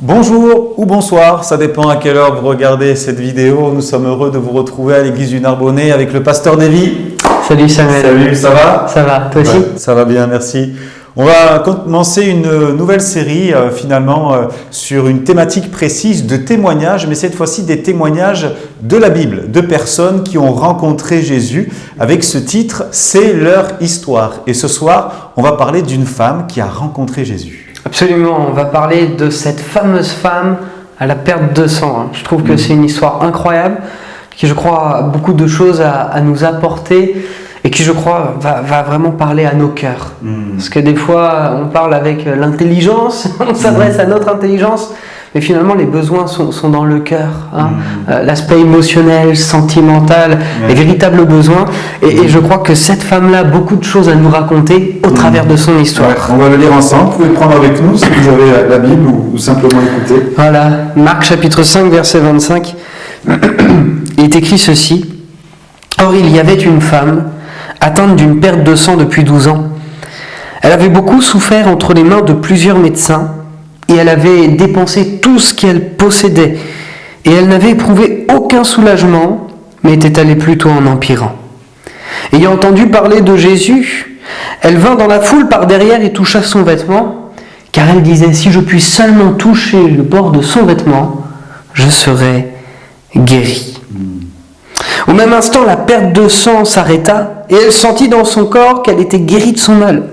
Bonjour ou bonsoir, ça dépend à quelle heure vous regardez cette vidéo. Nous sommes heureux de vous retrouver à l'église du Narbonnais avec le pasteur Davy. Salut Samuel. Salut, ça va? Ça va, toi aussi? Ça va bien, merci. On va commencer une nouvelle série sur une thématique précise de témoignages, mais cette fois-ci des témoignages de la Bible, de personnes qui ont rencontré Jésus avec ce titre « C'est leur histoire ». Et ce soir, on va parler d'une femme qui a rencontré Jésus. Absolument, on va parler de cette fameuse femme à la perte de sang. Je trouve que c'est une histoire incroyable, qui je crois a beaucoup de choses à nous apporter et qui je crois va vraiment parler à nos cœurs. Parce que des fois on parle avec l'intelligence, on s'adresse à notre intelligence, mais finalement les besoins sont dans le cœur. L'aspect émotionnel, sentimental, les véritables besoins. Et je crois que cette femme-là a beaucoup de choses à nous raconter au travers de son histoire. Ouais, on va le lire ensemble, vous pouvez le prendre avec nous si vous avez la Bible ou simplement écouter. Voilà, Marc chapitre 5 verset 25, il est écrit ceci. Or il y avait une femme atteinte d'une perte de sang depuis 12 ans. Elle avait beaucoup souffert entre les mains de plusieurs médecins et elle avait dépensé tout ce qu'elle possédait et elle n'avait éprouvé aucun soulagement, mais était allée plutôt en empirant. Ayant entendu parler de Jésus, elle vint dans la foule par derrière et toucha son vêtement, car elle disait, si je puis seulement toucher le bord de son vêtement, je serai guérie. Au même instant, la perte de sang s'arrêta et elle sentit dans son corps qu'elle était guérie de son mal.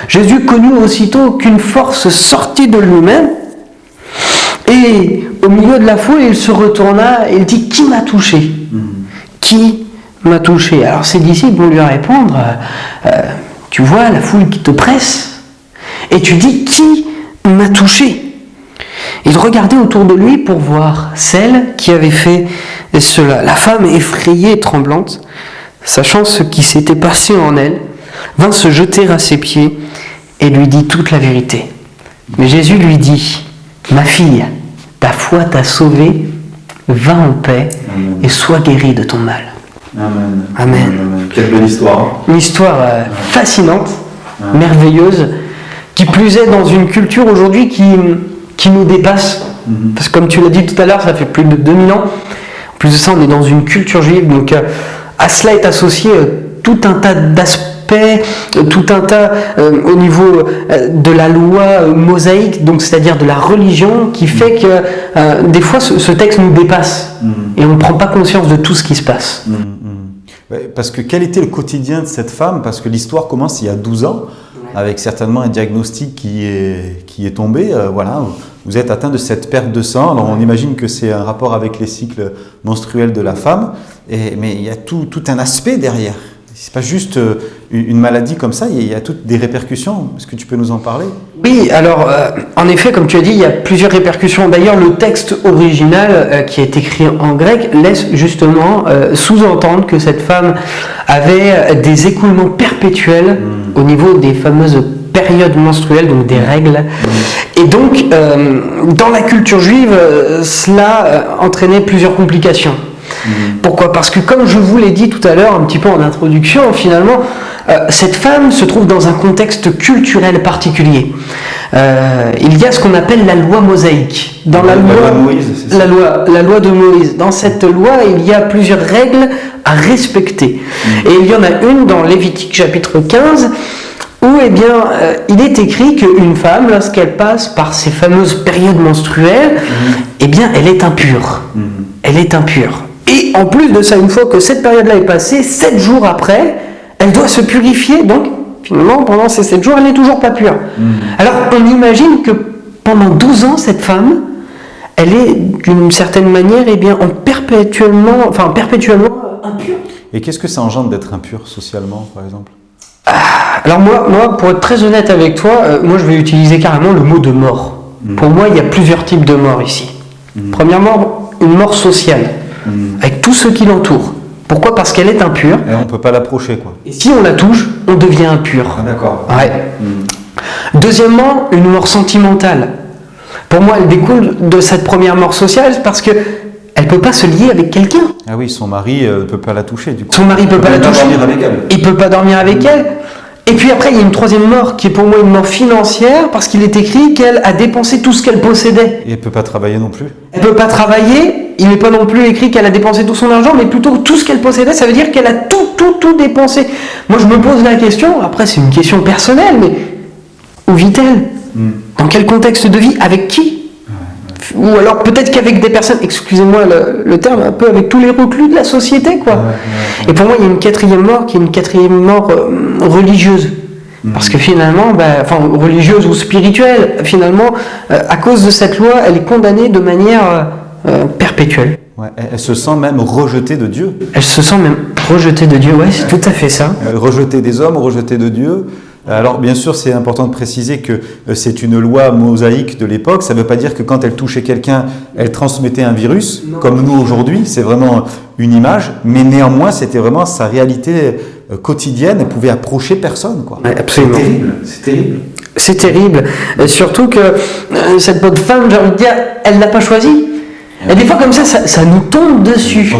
Jésus connut aussitôt qu'une force sortit de lui-même et au milieu de la foule, il se retourna et il dit, qui m'a touché? Qui m'a touché? Alors ses disciples vont lui répondre, tu vois la foule qui te presse et tu dis, qui m'a touché? Il regardait autour de lui pour voir celle qui avait fait cela. La femme, effrayée et tremblante, sachant ce qui s'était passé en elle, vint se jeter à ses pieds et lui dit toute la vérité. Mais Jésus lui dit, ma fille, ta foi t'a sauvée, va en paix et sois guérie de ton mal. Amen. Amen. Quelle belle histoire. Une histoire fascinante, merveilleuse, qui plus est dans une culture aujourd'hui qui nous dépasse. Parce que comme tu l'as dit tout à l'heure, ça fait plus de 2000 ans. En plus de ça, on est dans une culture juive. Donc à cela est associé tout un tas d'aspects, tout un tas au niveau de la loi mosaïque, donc c'est-à-dire de la religion, qui fait que des fois ce texte nous dépasse. Et on ne prend pas conscience de tout ce qui se passe. Parce que quel était le quotidien de cette femme? Parce que l'histoire commence il y a 12 ans, avec certainement un diagnostic qui est tombé. Voilà, vous êtes atteint de cette perte de sang. Alors on imagine que c'est un rapport avec les cycles menstruels de la femme, mais il y a tout un aspect derrière. C'est pas juste une maladie comme ça, il y a toutes des répercussions. Est-ce que tu peux nous en parler? Oui, alors en effet, comme tu as dit, il y a plusieurs répercussions. D'ailleurs, le texte original qui est écrit en grec laisse justement sous-entendre que cette femme avait des écoulements perpétuels au niveau des fameuses périodes menstruelles, donc des règles. Et donc, dans la culture juive, cela entraînait plusieurs complications. Pourquoi? Parce que comme je vous l'ai dit tout à l'heure, un petit peu en introduction, finalement, cette femme se trouve dans un contexte culturel particulier. Il y a ce qu'on appelle la loi mosaïque. Dans la loi de Moïse. Dans cette loi, il y a plusieurs règles à respecter. Et il y en a une dans Lévitique chapitre 15, où il est écrit qu'une femme, lorsqu'elle passe par ces fameuses périodes menstruelles, elle est impure. Elle est impure. Et en plus de ça, une fois que cette période-là est passée, 7 jours après, elle doit se purifier. Donc, finalement, pendant ces 7 jours, elle n'est toujours pas pure. Alors, on imagine que pendant 12 ans, cette femme, elle est d'une certaine manière perpétuellement impure. Et qu'est-ce que ça engendre d'être impur socialement, par exemple? Alors moi, pour être très honnête avec toi, moi je vais utiliser carrément le mot de mort. Pour moi, il y a plusieurs types de morts ici. Premièrement, une mort sociale, avec tous ceux qui l'entourent. Pourquoi? Parce qu'elle est impure. Et on ne peut pas l'approcher, quoi. Et si on la touche, on devient impur. Ah, d'accord. Ouais. Deuxièmement, une mort sentimentale. Pour moi, elle découle de cette première mort sociale parce que elle ne peut pas se lier avec quelqu'un. Ah oui, son mari ne peut pas la toucher, du coup. Son mari ne peut pas la toucher. Dormir avec elle. Il ne peut pas dormir avec elle. Et puis après, il y a une troisième mort qui est pour moi une mort financière parce qu'il est écrit qu'elle a dépensé tout ce qu'elle possédait. Et elle ne peut pas travailler non plus. Elle ne peut pas travailler, il n'est pas non plus écrit qu'elle a dépensé tout son argent, mais plutôt tout ce qu'elle possédait, ça veut dire qu'elle a tout dépensé. Moi je me pose la question, après c'est une question personnelle, mais où vit-elle ? Dans quel contexte de vie ? Avec qui ? Ou alors peut-être qu'avec des personnes, excusez-moi le terme, un peu avec tous les reclus de la société, quoi. Et pour moi, il y a une quatrième mort qui est une quatrième mort religieuse. Parce que finalement, religieuse ou spirituelle, finalement, à cause de cette loi, elle est condamnée de manière perpétuelle. Ouais, elle se sent même rejetée de Dieu. Elle se sent même rejetée de Dieu, ouais, c'est tout à fait ça. Rejetée des hommes, rejetée de Dieu. Alors bien sûr, c'est important de préciser que c'est une loi mosaïque de l'époque. Ça ne veut pas dire que quand elle touchait quelqu'un, elle transmettait un virus, comme nous aujourd'hui. C'est vraiment une image, mais néanmoins, c'était vraiment sa réalité quotidienne. Elle pouvait approcher personne, quoi. Ouais, absolument. C'est terrible. C'est terrible. C'est terrible. Surtout que cette bonne femme, j'ai envie de dire, elle l'a pas choisi. Et des fois comme ça nous tombe dessus.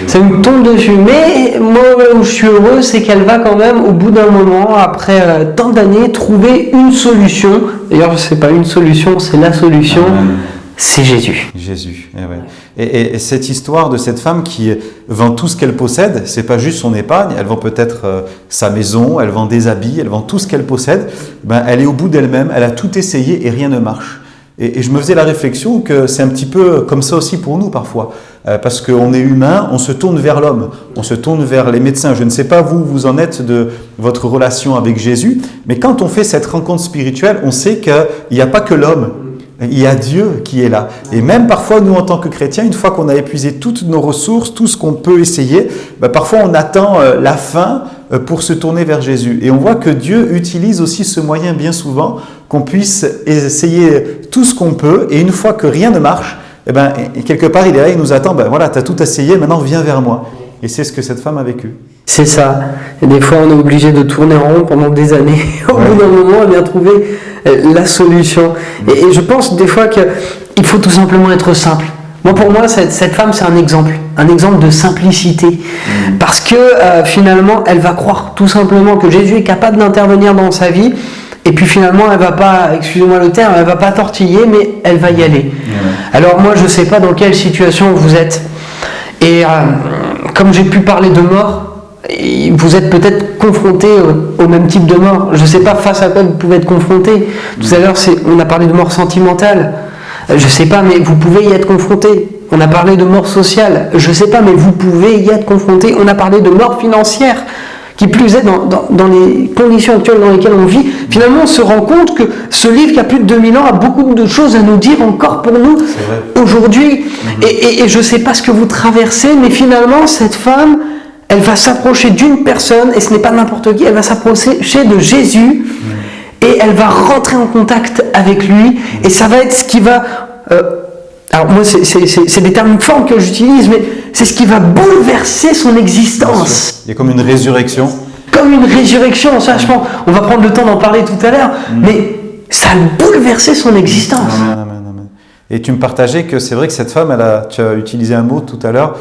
Ça nous tombe dessus. Mais moi, où je suis heureux, c'est qu'elle va quand même, au bout d'un moment, après tant d'années, trouver une solution. D'ailleurs, c'est pas une solution, c'est la solution. C'est Jésus. Jésus. Et cette histoire de cette femme qui vend tout ce qu'elle possède, c'est pas juste son épargne. Elle vend peut-être sa maison, elle vend des habits, elle vend tout ce qu'elle possède. Elle est au bout d'elle-même. Elle a tout essayé et rien ne marche. Et je me faisais la réflexion que c'est un petit peu comme ça aussi pour nous parfois. Parce qu'on est humain, on se tourne vers l'homme, on se tourne vers les médecins. Je ne sais pas vous en êtes de votre relation avec Jésus, mais quand on fait cette rencontre spirituelle, on sait qu'il n'y a pas que l'homme. Il y a Dieu qui est là. Et même parfois, nous, en tant que chrétiens, une fois qu'on a épuisé toutes nos ressources, tout ce qu'on peut essayer, parfois on attend la fin pour se tourner vers Jésus. Et on voit que Dieu utilise aussi ce moyen bien souvent, qu'on puisse essayer tout ce qu'on peut, et une fois que rien ne marche, et quelque part il est là, il nous attend, voilà, tu as tout essayé, maintenant viens vers moi. Et c'est ce que cette femme a vécu. C'est ça. Et des fois, on est obligé de tourner en rond pendant des années. Au bout d'un moment, on vient trouver la solution. Et je pense des fois qu'il faut tout simplement être simple. Moi, pour moi, cette femme, c'est un exemple de simplicité. Parce que finalement, elle va croire tout simplement que Jésus est capable d'intervenir dans sa vie. Et puis finalement, elle va pas, excusez-moi le terme, elle va pas tortiller, mais elle va y aller. Alors moi, je sais pas dans quelle situation vous êtes. Et comme j'ai pu parler de mort, vous êtes peut-être confronté au même type de mort. Je ne sais pas face à quoi vous pouvez être confronté. Tout à l'heure, on a parlé de mort sentimentale. Je ne sais pas, mais vous pouvez y être confronté. On a parlé de mort sociale. Je ne sais pas, mais vous pouvez y être confronté. On a parlé de mort financière. Qui plus est, dans les conditions actuelles dans lesquelles on vit, finalement on se rend compte que ce livre qui a plus de 2000 ans a beaucoup de choses à nous dire encore pour nous aujourd'hui. Et je ne sais pas ce que vous traversez, mais finalement cette femme, elle va s'approcher d'une personne, et ce n'est pas n'importe qui, elle va s'approcher de Jésus, et elle va rentrer en contact avec lui, et ça va être ce qui va... alors moi c'est des termes forts que j'utilise, mais c'est ce qui va bouleverser son existence. Il y a comme une résurrection. Comme une résurrection, ça je pense, on va prendre le temps d'en parler tout à l'heure, mais ça a bouleversé son existence. Amen. Et tu me partageais que c'est vrai que cette femme, tu as utilisé un mot tout à l'heure,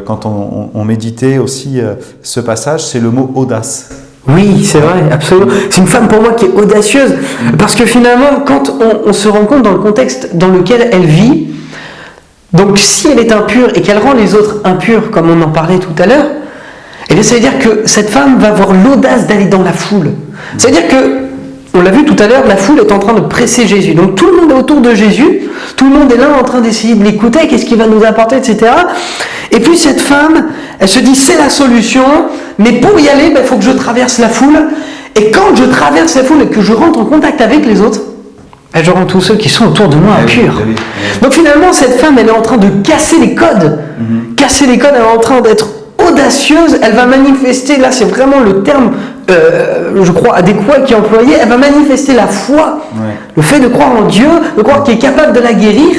quand on méditait aussi ce passage, c'est le mot audace. Oui, c'est vrai, absolument. C'est une femme pour moi qui est audacieuse, parce que finalement, quand on se rend compte dans le contexte dans lequel elle vit, donc si elle est impure et qu'elle rend les autres impurs, comme on en parlait tout à l'heure, eh bien ça veut dire que cette femme va avoir l'audace d'aller dans la foule. Ça veut dire que, on l'a vu tout à l'heure, la foule est en train de presser Jésus. Donc tout le monde est autour de Jésus, tout le monde est là en train d'essayer de l'écouter, qu'est-ce qu'il va nous apporter, etc. Et puis cette femme, elle se dit c'est la solution, mais pour y aller, il faut que je traverse la foule. Et quand je traverse la foule et que je rentre en contact avec les autres, je rends tous ceux qui sont autour de moi impurs. Donc finalement, cette femme, elle est en train de casser les codes. Casser les codes, elle est en train d'être audacieuse, elle va manifester, là c'est vraiment le terme, je crois, adéquat qui est employé, elle va manifester la foi, le fait de croire en Dieu, de croire qu'il est capable de la guérir,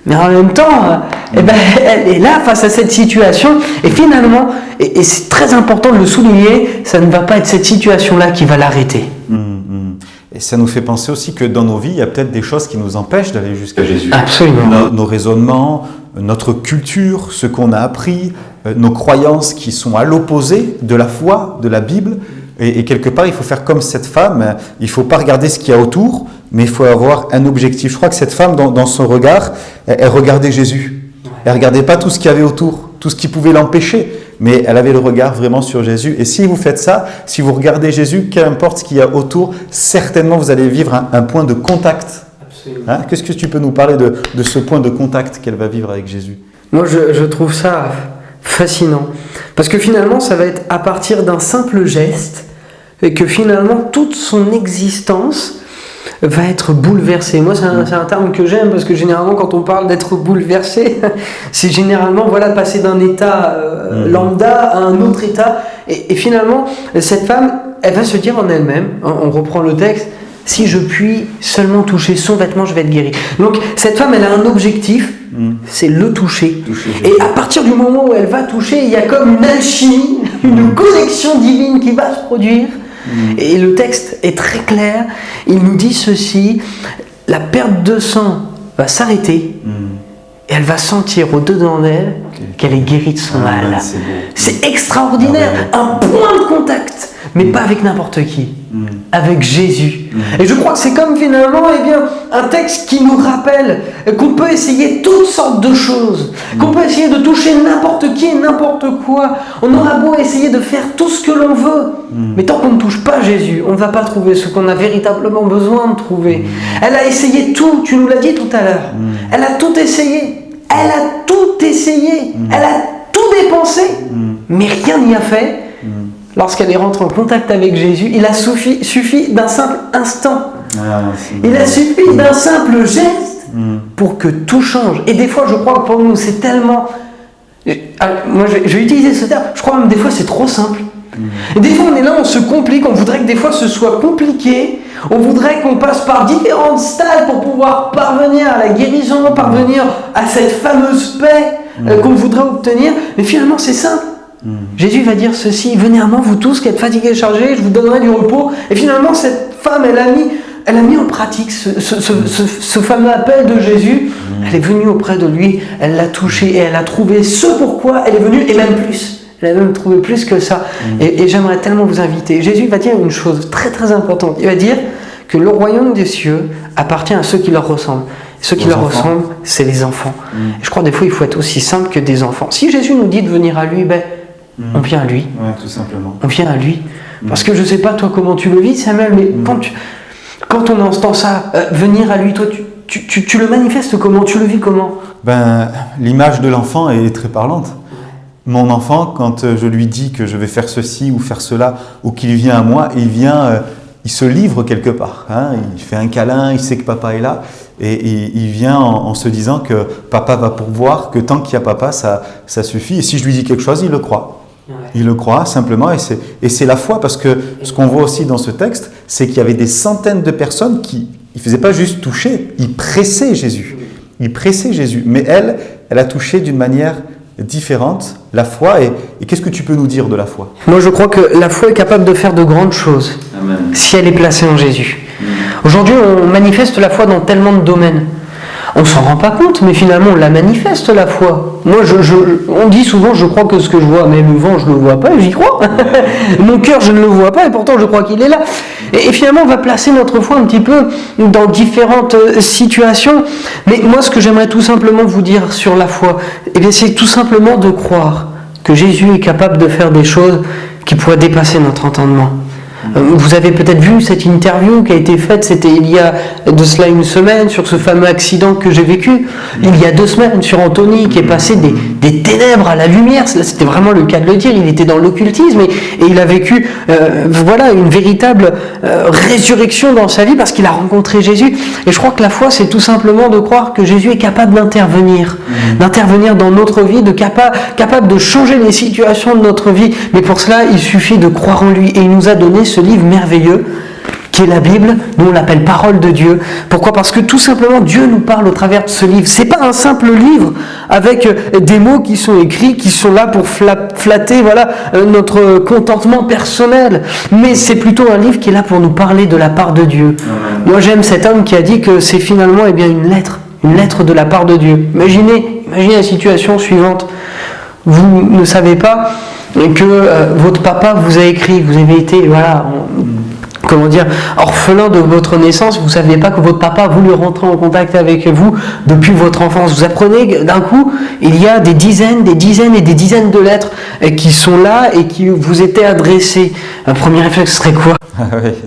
mais en même temps, elle est là face à cette situation, et finalement, et c'est très important de le souligner, ça ne va pas être cette situation-là qui va l'arrêter. Et ça nous fait penser aussi que dans nos vies, il y a peut-être des choses qui nous empêchent d'aller jusqu'à Jésus. Absolument. Nos raisonnements, notre culture, ce qu'on a appris, nos croyances qui sont à l'opposé de la foi, de la Bible. Et quelque part, il faut faire comme cette femme. Il ne faut pas regarder ce qu'il y a autour, mais il faut avoir un objectif. Je crois que cette femme, dans son regard, elle regardait Jésus. Elle ne regardait pas tout ce qu'il y avait autour, tout ce qui pouvait l'empêcher. Mais elle avait le regard vraiment sur Jésus. Et si vous faites ça, si vous regardez Jésus, qu'importe ce qu'il y a autour, certainement vous allez vivre un point de contact. Hein? Qu'est-ce que tu peux nous parler de ce point de contact qu'elle va vivre avec Jésus? Moi, je trouve ça fascinant. Parce que finalement, ça va être à partir d'un simple geste et que finalement, toute son existence va être bouleversée. Moi, c'est un terme que j'aime parce que généralement, quand on parle d'être bouleversé, c'est généralement passer d'un état lambda à un autre état. Et finalement, cette femme, elle va se dire en elle-même, on reprend le texte, si je puis seulement toucher son vêtement, je vais être guéri. Donc, cette femme, elle a un objectif, c'est le toucher. Et à partir du moment où elle va toucher, il y a comme une alchimie, une connexion divine qui va se produire. Et le texte est très clair. Il nous dit ceci: la perte de sang va s'arrêter et elle va sentir au-dedans d'elle qu'elle est guérie de son mal. C'est extraordinaire. Un point de contact, mais pas avec n'importe qui. Avec Jésus. Et je crois que c'est comme finalement un texte qui nous rappelle qu'on peut essayer toutes sortes de choses, qu'on peut essayer de toucher n'importe qui et n'importe quoi. On aura beau essayer de faire tout ce que l'on veut, mais tant qu'on ne touche pas Jésus, on ne va pas trouver ce qu'on a véritablement besoin de trouver. Elle a essayé tout, tu nous l'as dit tout à l'heure. Elle a tout essayé. Elle a tout essayé. Elle a tout dépensé, mais rien n'y a fait. Lorsqu'elle est rentrée en contact avec Jésus, il a suffi d'un simple instant. Il a suffi d'un simple geste pour que tout change. Et des fois, je crois que pour nous, c'est tellement... Moi, je vais utiliser ce terme. Je crois même des fois, c'est trop simple. Et des fois, on est là, on se complique. On voudrait que des fois, ce soit compliqué. On voudrait qu'on passe par différents stades pour pouvoir parvenir à la guérison, parvenir à cette fameuse paix qu'on voudrait obtenir. Mais finalement, c'est simple. Jésus va dire ceci: venez à moi vous tous qui êtes fatigués et chargés, je vous donnerai du repos. Et finalement, cette femme, elle a mis en pratique ce fameux appel de Jésus. Elle est venue auprès de lui, elle l'a touché et elle a trouvé ce pourquoi elle est venue, et même plus. Elle a même trouvé plus que ça. Et j'aimerais tellement vous inviter. Jésus va dire une chose très très importante. Il va dire que le royaume des cieux appartient à ceux qui leur ressemblent. Ceux qui leur ressemblent, c'est les enfants. Et je crois des fois, il faut être aussi simple que des enfants. Si Jésus nous dit de venir à lui, on vient à lui. Ouais, tout simplement. On vient à lui. Parce que je ne sais pas toi comment tu le vis, Samuel, mais quand on entend ça, venir à lui, toi tu le manifestes comment? Tu le vis comment? L'image de l'enfant est très parlante. Mon enfant, quand je lui dis que je vais faire ceci ou faire cela, ou qu'il vient à moi, il se livre quelque part. Hein. Il fait un câlin, il sait que papa est là. Et il vient en se disant que papa va pourvoir, que tant qu'il y a papa, ça suffit. Et si je lui dis quelque chose, il le croit. Ouais. Il le croit simplement, et c'est la foi, parce que ce qu'on voit aussi dans ce texte, c'est qu'il y avait des centaines de personnes qui ne faisaient pas juste toucher, ils pressaient Jésus. Ils pressaient Jésus. Mais elle a touché d'une manière différente, la foi. Et qu'est-ce que tu peux nous dire de la foi? Moi, je crois que la foi est capable de faire de grandes choses. Amen. Si elle est placée en Jésus. Aujourd'hui, on manifeste la foi dans tellement de domaines. On ne s'en rend pas compte, mais finalement, on la manifeste, la foi. Moi, on dit souvent, je crois que ce que je vois, mais le vent, je ne le vois pas, et j'y crois. Mon cœur, je ne le vois pas, et pourtant, je crois qu'il est là. Et finalement, on va placer notre foi un petit peu dans différentes situations. Mais moi, ce que j'aimerais tout simplement vous dire sur la foi, c'est tout simplement de croire que Jésus est capable de faire des choses qui pourraient dépasser notre entendement. Vous avez peut-être vu cette interview qui a été faite, c'était il y a de cela une semaine, sur ce fameux accident que j'ai vécu, il y a 2 semaines, sur Anthony, qui est passé des ténèbres à la lumière. C'était vraiment le cas de le dire, il était dans l'occultisme et il a vécu une véritable résurrection dans sa vie parce qu'il a rencontré Jésus. Et je crois que la foi, c'est tout simplement de croire que Jésus est capable d'intervenir dans notre vie, capable de changer les situations de notre vie. Mais pour cela, il suffit de croire en lui. Et il nous a donné ce livre merveilleux qui est la Bible, nous on l'appelle Parole de Dieu. Pourquoi? Parce que tout simplement Dieu nous parle au travers de ce livre. C'est pas un simple livre avec des mots qui sont écrits, qui sont là pour flatter notre contentement personnel, mais c'est plutôt un livre qui est là pour nous parler de la part de Dieu. Amen. Moi j'aime cet homme qui a dit que c'est finalement une lettre de la part de Dieu. Imaginez la situation suivante. Vous ne savez pas que votre papa vous a écrit, vous avez été, orphelin de votre naissance, vous ne saviez pas que votre papa a voulu rentrer en contact avec vous depuis votre enfance. Vous apprenez que d'un coup, il y a des dizaines et des dizaines de lettres qui sont là et qui vous étaient adressées. Un premier réflexe serait quoi ?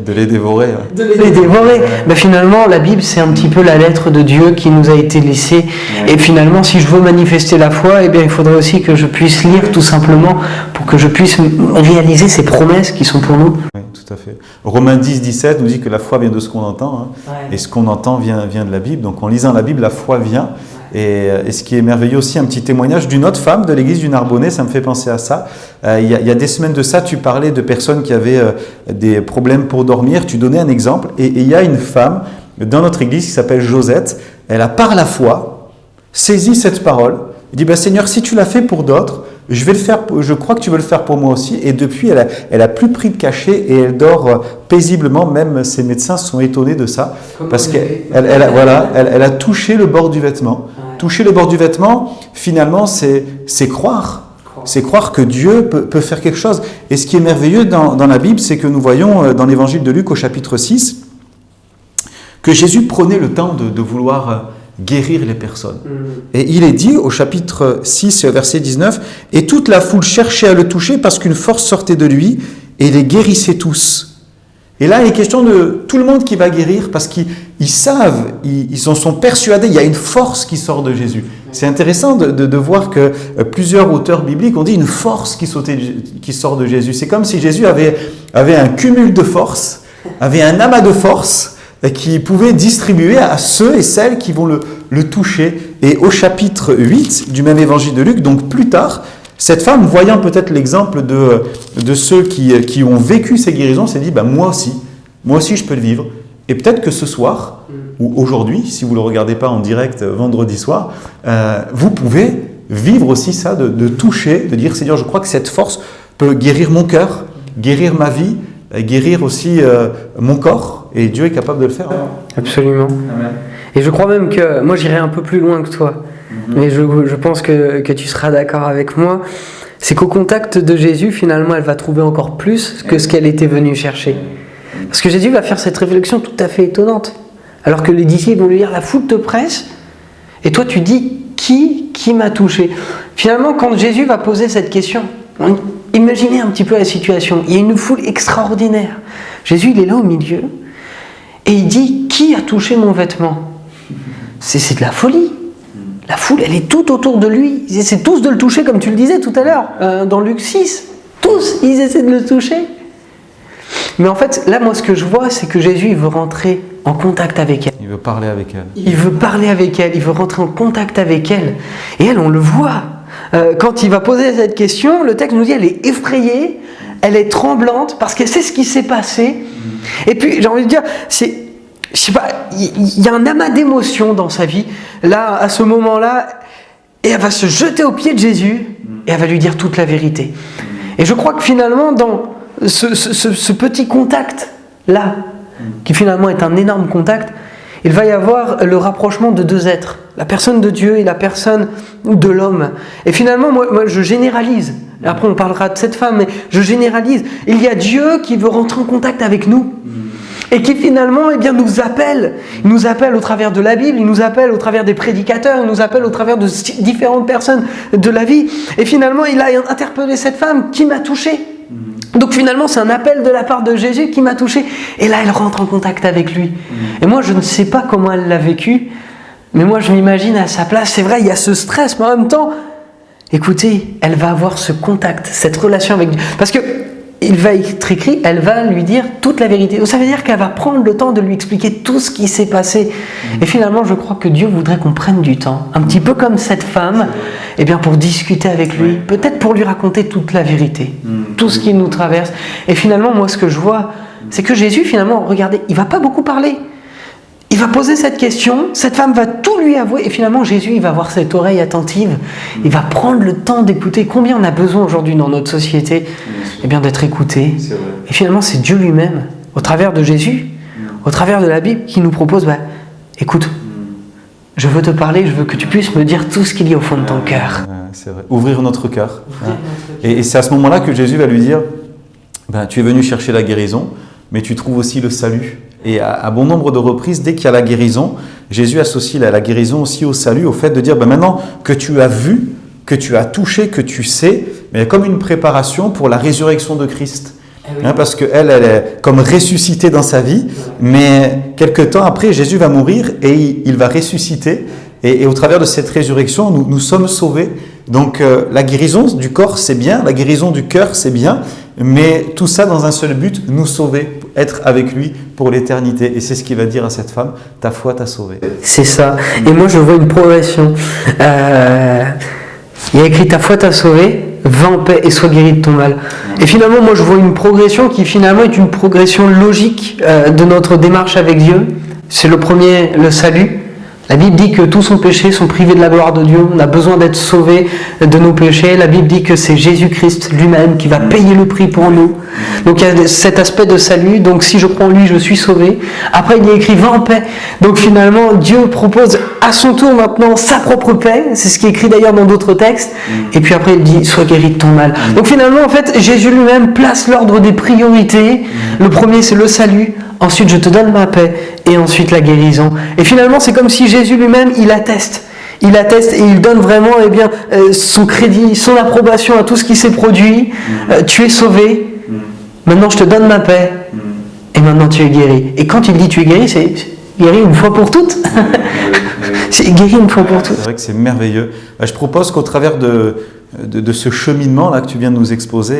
De les dévorer. De les dévorer. Ben finalement, la Bible, c'est un petit peu la lettre de Dieu qui nous a été laissée. Et finalement, si je veux manifester la foi, eh bien, il faudrait aussi que je puisse lire tout simplement pour que je puisse réaliser ces promesses qui sont pour nous. Oui, tout à fait. Romains 10, 17 nous dit que la foi vient de ce qu'on entend, et ce qu'on entend vient de la Bible. Donc en lisant la Bible, la foi vient. Et ce qui est merveilleux aussi, un petit témoignage d'une autre femme de l'église du Narbonnais, ça me fait penser à ça. Il y a des semaines de ça, tu parlais de personnes qui avaient des problèmes pour dormir, tu donnais un exemple, et il y a une femme dans notre église qui s'appelle Josette, elle a par la foi saisi cette parole, elle dit Seigneur, si tu l'as fait pour d'autres, je vais le faire, je crois que tu veux le faire pour moi aussi. Et depuis, elle a plus pris de cachet et elle dort paisiblement. Même ses médecins sont étonnés de ça. Parce qu'elle a touché le bord du vêtement. Ouais. Toucher le bord du vêtement, finalement, c'est croire. C'est croire que Dieu peut faire quelque chose. Et ce qui est merveilleux dans la Bible, c'est que nous voyons dans l'évangile de Luc au chapitre 6, que Jésus prenait le temps de vouloir guérir les personnes. Et il est dit au chapitre 6, verset 19, « Et toute la foule cherchait à le toucher parce qu'une force sortait de lui et les guérissait tous. » Et là, il est question de tout le monde qui va guérir parce qu'ils savent, ils en sont persuadés, il y a une force qui sort de Jésus. C'est intéressant de voir que plusieurs auteurs bibliques ont dit une force qui sort de Jésus. C'est comme si Jésus avait un cumul de force, avait un amas de force, qui pouvait distribuer à ceux et celles qui vont le toucher. Et au chapitre 8 du même évangile de Luc, donc plus tard, cette femme, voyant peut-être l'exemple de ceux qui ont vécu ces guérisons, s'est dit, moi aussi je peux le vivre. Et peut-être que ce soir, ou aujourd'hui, si vous ne le regardez pas en direct vendredi soir, vous pouvez vivre aussi ça, de toucher, de dire, Seigneur, je crois que cette force peut guérir mon cœur, guérir ma vie, guérir aussi mon corps. Et Dieu est capable de le faire. Absolument. Amen. Et je crois même que, moi j'irai un peu plus loin que toi, mais je pense que tu seras d'accord avec moi, c'est qu'au contact de Jésus, finalement, elle va trouver encore plus que ce qu'elle était venue chercher. Parce que Jésus va faire cette réflexion tout à fait étonnante. Alors que les disciples vont lui dire, la foule te presse, et toi tu dis, qui m'a touché ? Finalement, quand Jésus va poser cette question, imaginez un petit peu la situation, il y a une foule extraordinaire. Jésus, il est là au milieu, et il dit, qui a touché mon vêtement ? C'est de la folie. La foule, elle est tout autour de lui. Ils essaient tous de le toucher, comme tu le disais tout à l'heure, dans Luc 6. Tous, ils essaient de le toucher. Mais en fait, là, moi, ce que je vois, c'est que Jésus, il veut rentrer en contact avec elle. Il veut parler avec elle. Il veut parler avec elle, il veut rentrer en contact avec elle. Et elle, on le voit. Quand il va poser cette question, le texte nous dit, elle est effrayée, elle est tremblante, parce qu'elle sait ce qui s'est passé. Et puis, j'ai envie de dire, il y a un amas d'émotions dans sa vie. Là, à ce moment-là, et elle va se jeter aux pieds de Jésus, et elle va lui dire toute la vérité. Et je crois que finalement, dans ce petit contact-là, qui finalement est un énorme contact, il va y avoir le rapprochement de deux êtres, la personne de Dieu et la personne de l'homme. Et finalement, moi je généralise. Et après, on parlera de cette femme, mais je généralise. Il y a Dieu qui veut rentrer en contact avec nous. Et qui finalement nous appelle. Il nous appelle au travers de la Bible, il nous appelle au travers des prédicateurs, il nous appelle au travers de différentes personnes de la vie. Et finalement, il a interpellé cette femme qui m'a touché. Donc finalement, c'est un appel de la part de Jésus qui m'a touché. Et là, elle rentre en contact avec lui. Et moi, je ne sais pas comment elle l'a vécu, mais moi, je m'imagine à sa place. C'est vrai, il y a ce stress, mais en même temps, écoutez, elle va avoir ce contact, cette relation avec Dieu. Parce que il va être écrit, elle va lui dire toute la vérité. Ça veut dire qu'elle va prendre le temps de lui expliquer tout ce qui s'est passé. Et finalement, je crois que Dieu voudrait qu'on prenne du temps, un petit peu comme cette femme, pour discuter avec lui, peut-être pour lui raconter toute la vérité, tout ce qui nous traverse. Et finalement, moi, ce que je vois, c'est que Jésus, finalement, regardez, il ne va pas beaucoup parler. Il va poser cette question, cette femme va tout lui avouer, et finalement Jésus, il va avoir cette oreille attentive, il va prendre le temps d'écouter. Combien on a besoin aujourd'hui dans notre société d'être écouté. Et finalement, c'est Dieu lui-même, au travers de Jésus, au travers de la Bible, qui nous propose, écoute, je veux te parler, je veux que tu puisses me dire tout ce qu'il y a au fond de ton cœur. C'est vrai. Ouvrir notre cœur. Et c'est à ce moment-là que Jésus va lui dire, tu es venu chercher la guérison, mais tu trouves aussi le salut. Et à bon nombre de reprises, dès qu'il y a la guérison, Jésus associe la guérison aussi au salut, au fait de dire, maintenant que tu as vu, que tu as touché, que tu sais, mais comme une préparation pour la résurrection de Christ. Parce qu'elle est comme ressuscitée dans sa vie, mais quelque temps après, Jésus va mourir et il va ressusciter. Et au travers de cette résurrection, nous sommes sauvés. Donc la guérison du corps, c'est bien, la guérison du cœur, c'est bien, mais tout ça dans un seul but, nous sauver, être avec lui pour l'éternité. Et c'est ce qu'il va dire à cette femme, ta foi t'a sauvé. C'est ça. Et moi, je vois une progression. Il y a écrit, ta foi t'a sauvé, va en paix et sois guéri de ton mal. Et finalement, moi, je vois une progression qui finalement est une progression logique de notre démarche avec Dieu. C'est le premier, le salut. La Bible dit que tous ont péché, sont privés de la gloire de Dieu. On a besoin d'être sauvés de nos péchés. La Bible dit que c'est Jésus-Christ lui-même qui va payer le prix pour nous. Donc il y a cet aspect de salut. Donc si je crois en lui, je suis sauvé. Après, il y a écrit « va en paix ». Donc finalement, Dieu propose à son tour maintenant sa propre paix. C'est ce qui est écrit d'ailleurs dans d'autres textes. Et puis après, il dit « sois guéri de ton mal ». Donc finalement, en fait, Jésus lui-même place l'ordre des priorités. Le premier, c'est le salut. Ensuite, je te donne ma paix. Et ensuite, la guérison. Et finalement, c'est comme si Jésus lui-même, il atteste. Il atteste et il donne vraiment son crédit, son approbation à tout ce qui s'est produit. Tu es sauvé. Maintenant, je te donne ma paix. Et maintenant, tu es guéri. Et quand il dit tu es guéri, c'est guéri une fois pour toutes. C'est guéri une fois pour toutes. C'est vrai que c'est merveilleux. Je propose qu'au travers de ce cheminement-là que tu viens de nous exposer,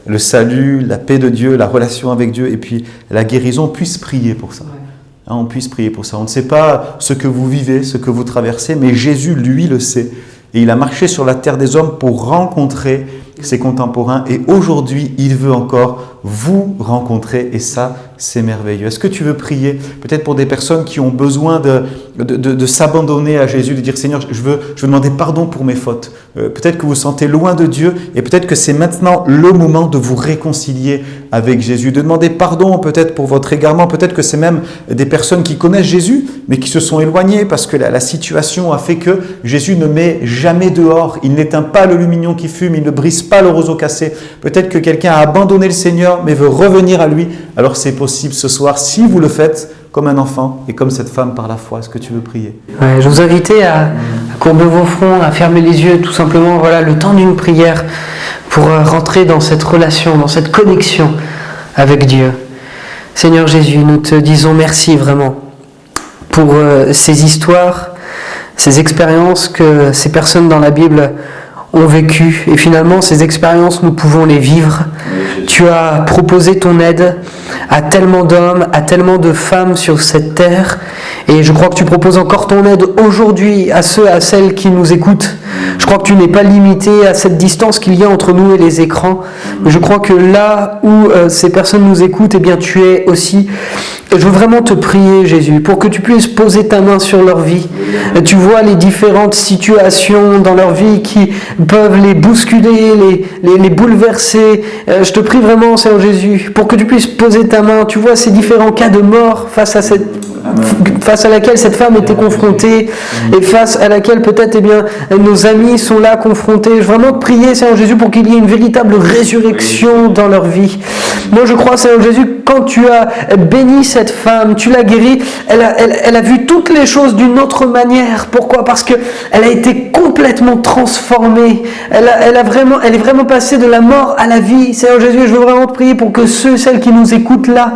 le salut, la paix de Dieu, la relation avec Dieu et puis la guérison, on puisse prier pour ça. On puisse prier pour ça. On ne sait pas ce que vous vivez, ce que vous traversez, mais Jésus, lui, le sait. Et il a marché sur la terre des hommes pour rencontrer ses contemporains. Et aujourd'hui, il veut encore vous rencontrer. Et ça, c'est merveilleux. Est-ce que tu veux prier peut-être pour des personnes qui ont besoin de s'abandonner à Jésus, de dire Seigneur, je veux demander pardon pour mes fautes. Peut-être que vous vous sentez loin de Dieu et peut-être que c'est maintenant le moment de vous réconcilier avec Jésus, de demander pardon peut-être pour votre égarement. Peut-être que c'est même des personnes qui connaissent Jésus mais qui se sont éloignées parce que la situation a fait que Jésus ne met jamais dehors. Il n'éteint pas le lumignon qui fume, il ne brise pas le roseau cassé. Peut-être que quelqu'un a abandonné le Seigneur mais veut revenir à lui. Alors c'est possible ce soir, si vous le faites comme un enfant et comme cette femme par la foi. Est-ce que tu veux prier? Ouais, je vous invite à courber vos fronts, à fermer les yeux, tout simplement, le temps d'une prière pour rentrer dans cette relation, dans cette connexion avec Dieu. Seigneur Jésus, nous te disons merci vraiment pour ces histoires, ces expériences que ces personnes dans la Bible ont vécues. Et finalement, ces expériences, nous pouvons les vivre. Tu as proposé ton aide à tellement d'hommes, à tellement de femmes sur cette terre. Et je crois que tu proposes encore ton aide aujourd'hui à ceux, à celles qui nous écoutent. Je crois que tu n'es pas limité à cette distance qu'il y a entre nous et les écrans. Mais je crois que là où ces personnes nous écoutent, eh bien tu es aussi. Et je veux vraiment te prier, Jésus, pour que tu puisses poser ta main sur leur vie. Tu vois les différentes situations dans leur vie qui peuvent les bousculer, les bouleverser. Je te prie vraiment, Seigneur Jésus, pour que tu puisses poser ta main. Tu vois ces différents cas de mort face à laquelle cette femme était confrontée et face à laquelle peut-être nos amis sont là confrontés. Je veux vraiment te prier, Seigneur Jésus, pour qu'il y ait une véritable résurrection dans leur vie. Moi je crois, Seigneur Jésus, quand tu as béni cette femme, tu l'as guérie, elle a vu toutes les choses d'une autre manière. Pourquoi? Parce qu'elle a été complètement transformée. Elle est vraiment passée de la mort à la vie. Seigneur Jésus, je veux vraiment te prier pour que celles qui nous écoutent là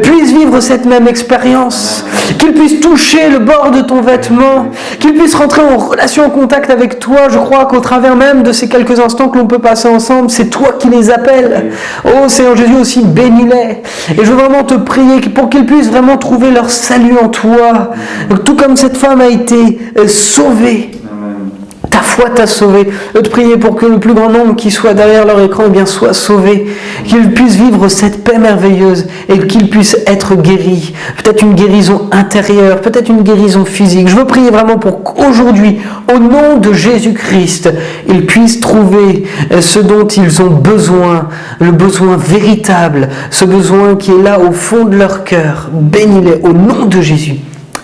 puissent vivre cette même expérience. Qu'ils puissent toucher le bord de ton vêtement, qu'ils puissent rentrer en relation, en contact avec toi. Je crois qu'au travers même de ces quelques instants que l'on peut passer ensemble, c'est toi qui les appelles. Oh Seigneur Jésus, aussi bénis-les. Et je veux vraiment te prier pour qu'ils puissent vraiment trouver leur salut en toi. Tout comme cette femme a été sauvée. Ta foi t'a sauvé. Je te prier pour que le plus grand nombre qui soit derrière leur écran soit sauvé, qu'ils puissent vivre cette paix merveilleuse et qu'ils puissent être guéris. Peut-être une guérison intérieure, peut-être une guérison physique. Je veux prier vraiment pour qu'aujourd'hui, au nom de Jésus-Christ, ils puissent trouver ce dont ils ont besoin, le besoin véritable, ce besoin qui est là au fond de leur cœur. Bénis-les au nom de Jésus.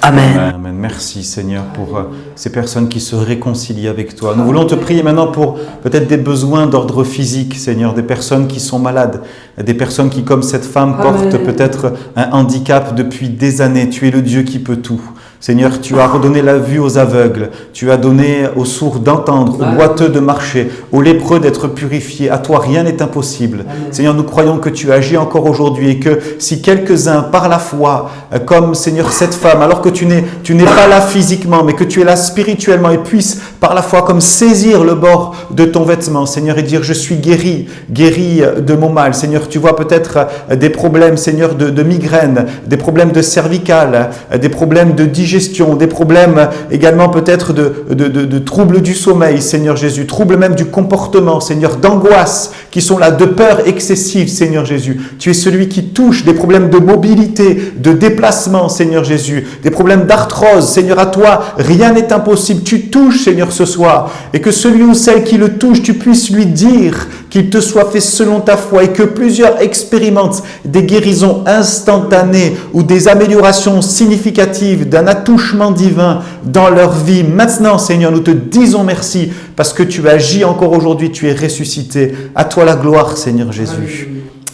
Amen. Amen. Merci Seigneur pour ces personnes qui se réconcilient avec toi. Nous voulons te prier maintenant pour peut-être des besoins d'ordre physique, Seigneur, des personnes qui sont malades, des personnes qui, comme cette femme, portent peut-être un handicap depuis des années. Tu es le Dieu qui peut tout. Seigneur, tu as redonné la vue aux aveugles, tu as donné aux sourds d'entendre, aux boiteux de marcher, aux lépreux d'être purifiés. À toi, rien n'est impossible. Amen. Seigneur, nous croyons que tu agis encore aujourd'hui et que si quelques-uns, par la foi, comme Seigneur, cette femme, alors que tu n'es pas là physiquement, mais que tu es là spirituellement et puissent, par la foi, comme saisir le bord de ton vêtement, Seigneur, et dire, je suis guéri de mon mal. Seigneur, tu vois peut-être des problèmes, Seigneur, de migraine, des problèmes de cervicales, des problèmes de digestion, des problèmes également peut-être de troubles du sommeil, Seigneur Jésus, troubles même du comportement, Seigneur, d'angoisse, qui sont là, de peur excessive, Seigneur Jésus. Tu es celui qui touche des problèmes de mobilité, de déplacement, Seigneur Jésus, des problèmes d'arthrose, Seigneur, à toi, rien n'est impossible. Tu touches, Seigneur, ce soir, et que celui ou celle qui le touche, tu puisses lui dire qu'il te soit fait selon ta foi, et que plusieurs expérimentent des guérisons instantanées ou des améliorations significatives d'un attouchement divin dans leur vie. Maintenant, Seigneur, nous te disons merci parce que tu agis encore aujourd'hui, tu es ressuscité. À toi la gloire, Seigneur Jésus.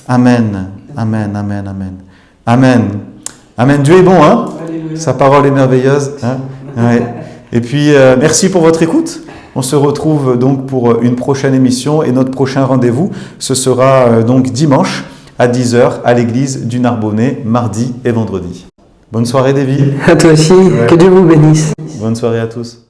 Amen. Amen, amen, amen. Amen. Amen. Dieu est bon, hein? Sa parole est merveilleuse. Hein? Ouais. Et puis, merci pour votre écoute. On se retrouve donc pour une prochaine émission et notre prochain rendez-vous, ce sera donc dimanche à 10h à l'église du Narbonnais, mardi et vendredi. Bonne soirée, Davy. À toi aussi, que Dieu vous bénisse. Bonne soirée à tous.